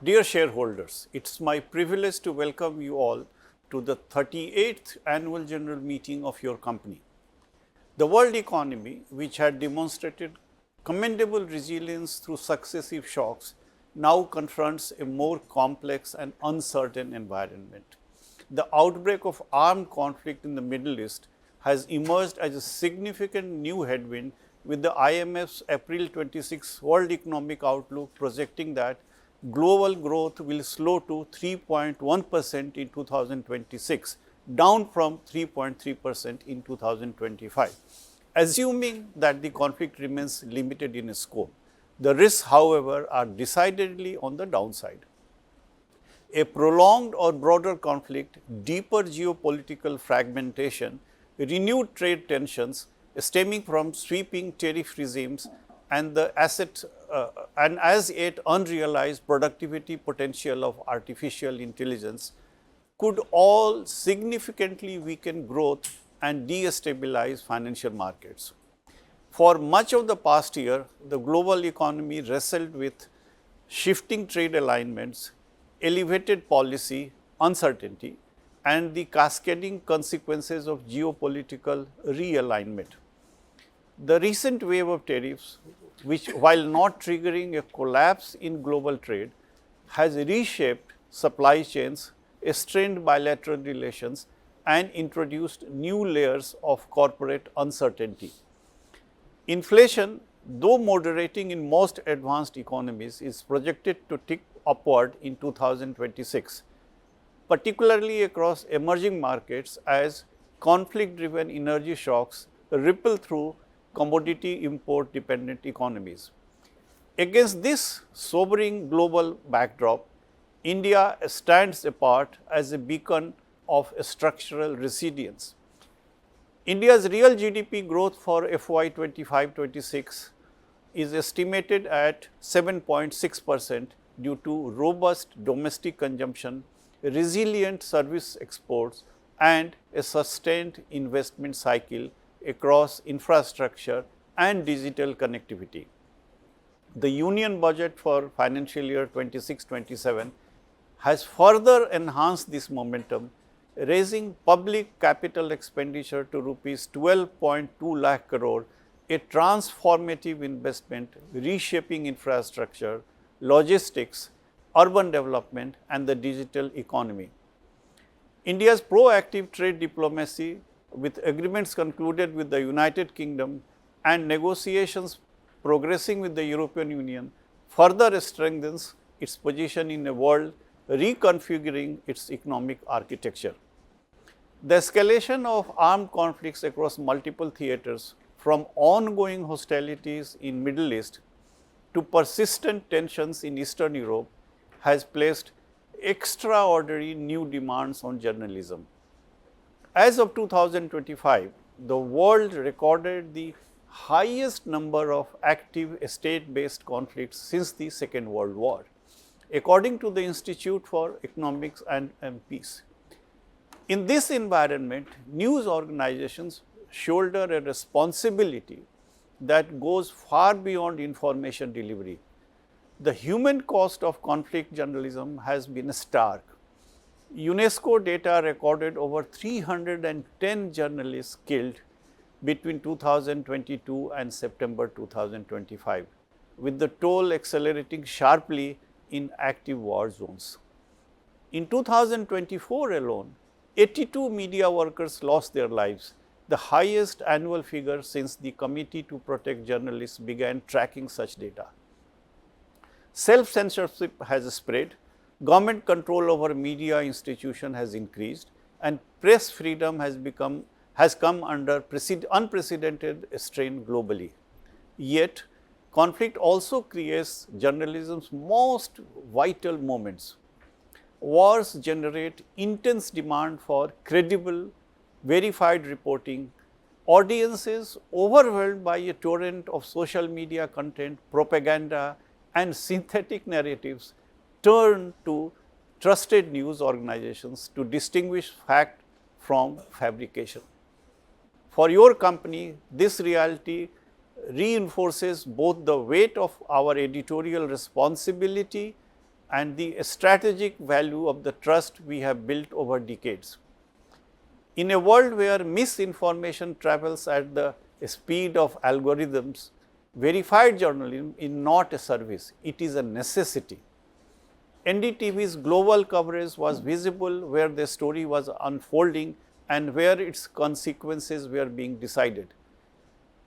Dear shareholders, it's my privilege to welcome you all to the 38th annual general meeting of your company. The world economy, which had demonstrated commendable resilience through successive shocks, now confronts a more complex and uncertain environment. The outbreak of armed conflict in the Middle East has emerged as a significant new headwind, with the IMF's April 26 World Economic Outlook projecting that global growth will slow to 3.1% in 2026, down from 3.3% in 2025. Assuming that the conflict remains limited in scope, the risks, however, are decidedly on the downside. A prolonged or broader conflict, deeper geopolitical fragmentation, renewed trade tensions stemming from sweeping tariff regimes, and the and as yet unrealized productivity potential of artificial intelligence could all significantly weaken growth and destabilize financial markets. For much of the past year, the global economy wrestled with shifting trade alignments, elevated policy uncertainty, and the cascading consequences of geopolitical realignment. The recent wave of tariffs, which while not triggering a collapse in global trade, has reshaped supply chains, strained bilateral relations, and introduced new layers of corporate uncertainty. Inflation, though moderating in most advanced economies, is projected to tick upward in 2026, particularly across emerging markets as conflict-driven energy shocks ripple through commodity import dependent economies. Against this sobering global backdrop, India stands apart as a beacon of structural resilience. India's real GDP growth for FY 25-26 is estimated at 7.6% due to robust domestic consumption, resilient service exports, and a sustained investment cycle across infrastructure and digital connectivity. The Union Budget for financial year 26-27 has further enhanced this momentum, raising public capital expenditure to rupees 12.2 lakh crore, a transformative investment reshaping infrastructure, logistics, urban development, and the digital economy. India's proactive trade diplomacy, with agreements concluded with the United Kingdom and negotiations progressing with the European Union, further strengthens its position in a world reconfiguring its economic architecture. The escalation of armed conflicts across multiple theaters, from ongoing hostilities in Middle East to persistent tensions in Eastern Europe, has placed extraordinary new demands on journalism. As of 2025, the world recorded the highest number of active state-based conflicts since the Second World War, according to the Institute for Economics and Peace. In this environment, news organizations shoulder a responsibility that goes far beyond information delivery. The human cost of conflict journalism has been stark. UNESCO data recorded over 310 journalists killed between 2022 and September 2025, with the toll accelerating sharply in active war zones. In 2024 alone, 82 media workers lost their lives, the highest annual figure since the Committee to Protect Journalists began tracking such data. Self-censorship has spread, government control over media institutions has increased, and press freedom has come under unprecedented strain globally. Yet, conflict also creates journalism's most vital moments. Wars generate intense demand for credible, verified reporting. Audiences overwhelmed by a torrent of social media content, propaganda, and synthetic narratives turn to trusted news organizations to distinguish fact from fabrication. For your company, this reality reinforces both the weight of our editorial responsibility and the strategic value of the trust we have built over decades. In a world where misinformation travels at the speed of algorithms, verified journalism is not a service, it is a necessity. NDTV's global coverage was visible where the story was unfolding and where its consequences were being decided.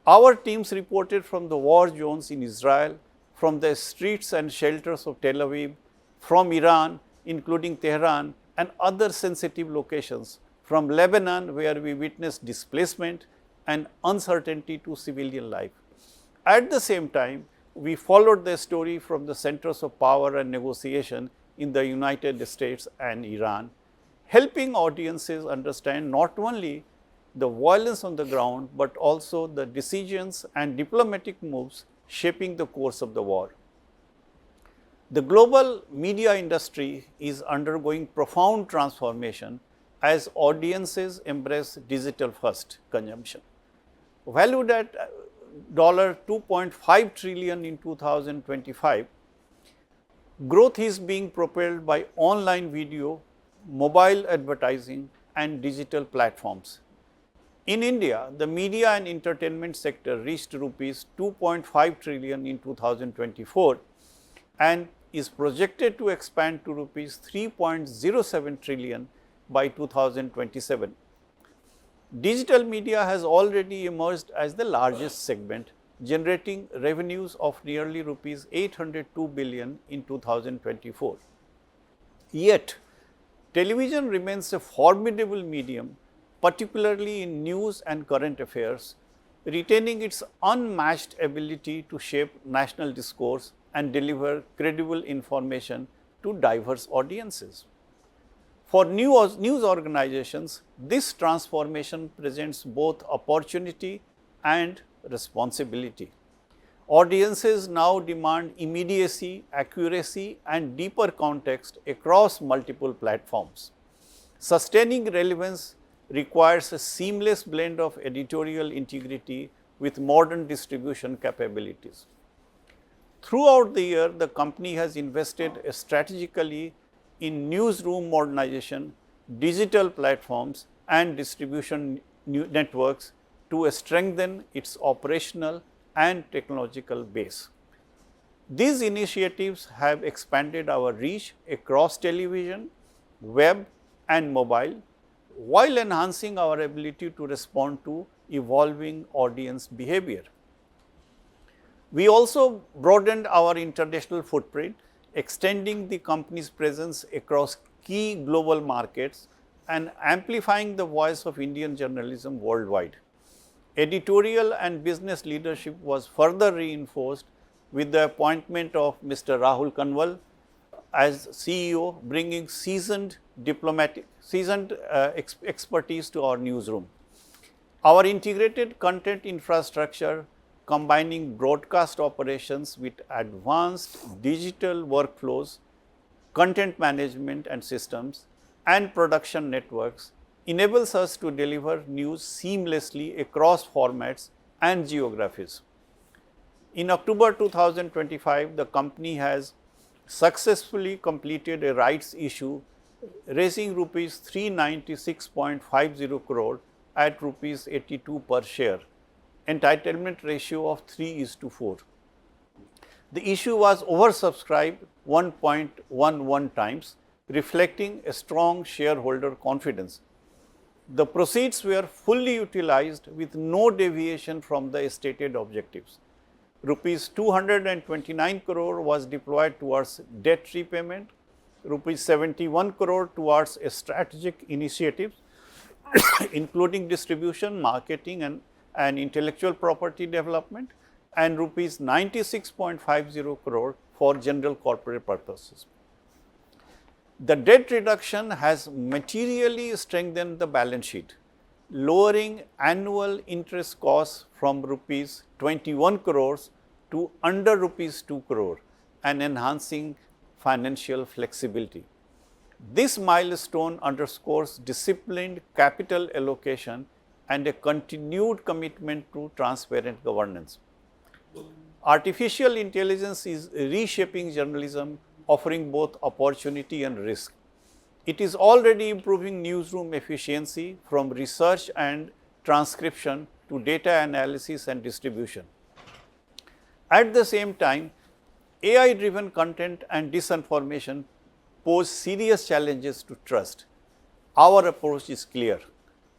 Our teams reported from the war zones in Israel, from the streets and shelters of Tel Aviv, from Iran, including Tehran and other sensitive locations, from Lebanon where we witnessed displacement and uncertainty to civilian life. At the same time, we followed the story from the centers of power and negotiation in the United States and Iran, helping audiences understand not only the violence on the ground, but also the decisions and diplomatic moves shaping the course of the war. The global media industry is undergoing profound transformation as audiences embrace digital first consumption. Valued at $2.5 trillion in 2025, growth is being propelled by online video, mobile advertising and digital platforms. In India, the media and entertainment sector reached rupees 2.5 trillion in 2024 and is projected to expand to rupees 3.07 trillion by 2027. Digital media has already emerged as the largest segment, generating revenues of nearly rupees 802 billion in 2024. Yet, television remains a formidable medium, particularly in news and current affairs, retaining its unmatched ability to shape national discourse and deliver credible information to diverse audiences. For news organizations, this transformation presents both opportunity and responsibility. Audiences now demand immediacy, accuracy and deeper context across multiple platforms. Sustaining relevance requires a seamless blend of editorial integrity with modern distribution capabilities. Throughout the year, the company has invested strategically in newsroom modernization, digital platforms and distribution networks to strengthen its operational and technological base. These initiatives have expanded our reach across television, web and mobile, while enhancing our ability to respond to evolving audience behavior. We also broadened our international footprint, extending the company's presence across key global markets and amplifying the voice of Indian journalism worldwide. Editorial and business leadership was further reinforced with the appointment of Mr. Rahul Kanwal as CEO, bringing seasoned expertise to our newsroom. Our integrated content infrastructure, combining broadcast operations with advanced digital workflows, content management and systems, and production networks, enables us to deliver news seamlessly across formats and geographies. In October 2025, the company has successfully completed a rights issue, raising rupees 396.50 crore at rupees 82 per share, entitlement ratio of 3:4. The issue was oversubscribed 1.11 times, reflecting a strong shareholder confidence. The proceeds were fully utilized with no deviation from the stated objectives. Rupees 229 crore was deployed towards debt repayment, rupees 71 crore towards a strategic initiatives including distribution, marketing and intellectual property development, and rupees 96.50 crore for general corporate purposes. The debt reduction has materially strengthened the balance sheet, lowering annual interest costs from rupees 21 crores to under rupees 2 crore and enhancing financial flexibility. This milestone underscores disciplined capital allocation and a continued commitment to transparent governance. Artificial intelligence is reshaping journalism offering both opportunity and risk. It is already improving newsroom efficiency from research and transcription to data analysis and distribution. At the same time, AI-driven content and disinformation pose serious challenges to trust. Our approach is clear: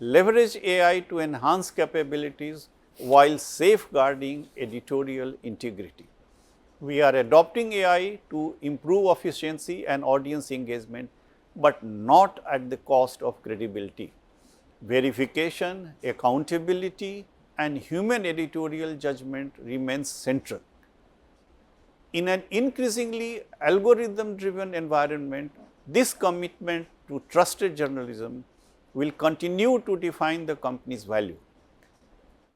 leverage AI to enhance capabilities while safeguarding editorial integrity. We are adopting AI to improve efficiency and audience engagement, but not at the cost of credibility. Verification, accountability, and human editorial judgment remains central. In an increasingly algorithm-driven environment, this commitment to trusted journalism will continue to define the company's value.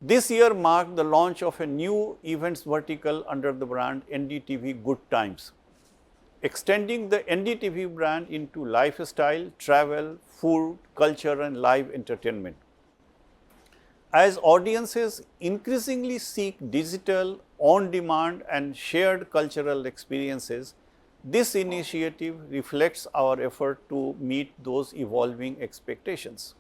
This year marked the launch of a new events vertical under the brand NDTV Good Times, extending the NDTV brand into lifestyle, travel, food, culture, and live entertainment. As audiences increasingly seek digital, on-demand, and shared cultural experiences, this initiative reflects our effort to meet those evolving expectations.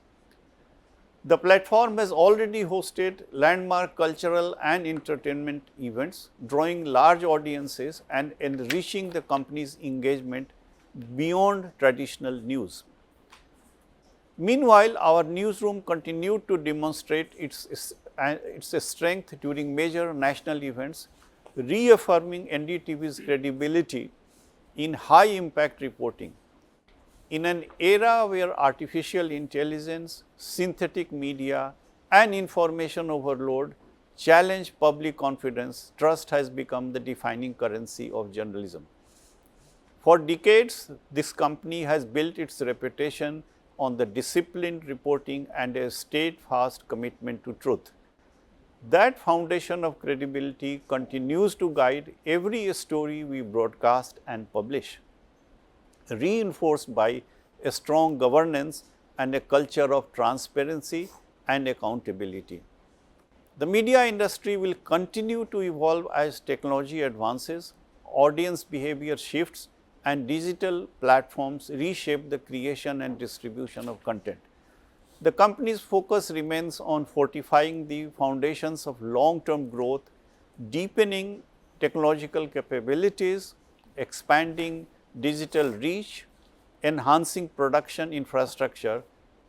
The platform has already hosted landmark cultural and entertainment events, drawing large audiences and enriching the company's engagement beyond traditional news. Meanwhile, our newsroom continued to demonstrate its strength during major national events, reaffirming NDTV's credibility in high-impact reporting. In an era where artificial intelligence, synthetic media, and information overload challenge public confidence, trust has become the defining currency of journalism. For decades, this company has built its reputation on the disciplined reporting and a steadfast commitment to truth. That foundation of credibility continues to guide every story we broadcast and publish, reinforced by a strong governance and a culture of transparency and accountability. The media industry will continue to evolve as technology advances, audience behavior shifts, and digital platforms reshape the creation and distribution of content. The company's focus remains on fortifying the foundations of long-term growth, deepening technological capabilities, expanding digital reach, enhancing production infrastructure,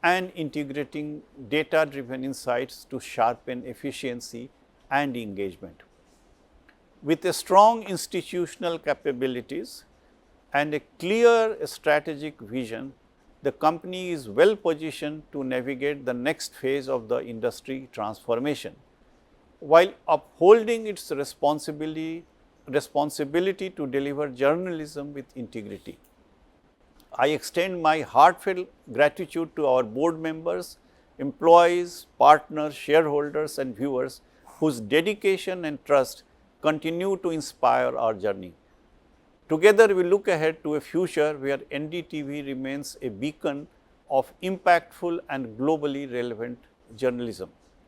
and integrating data-driven insights to sharpen efficiency and engagement. With a strong institutional capabilities and a clear strategic vision, the company is well positioned to navigate the next phase of the industry transformation, while upholding its responsibility to deliver journalism with integrity. I extend my heartfelt gratitude to our board members, employees, partners, shareholders, and viewers whose dedication and trust continue to inspire our journey. Together, we look ahead to a future where NDTV remains a beacon of impactful and globally relevant journalism.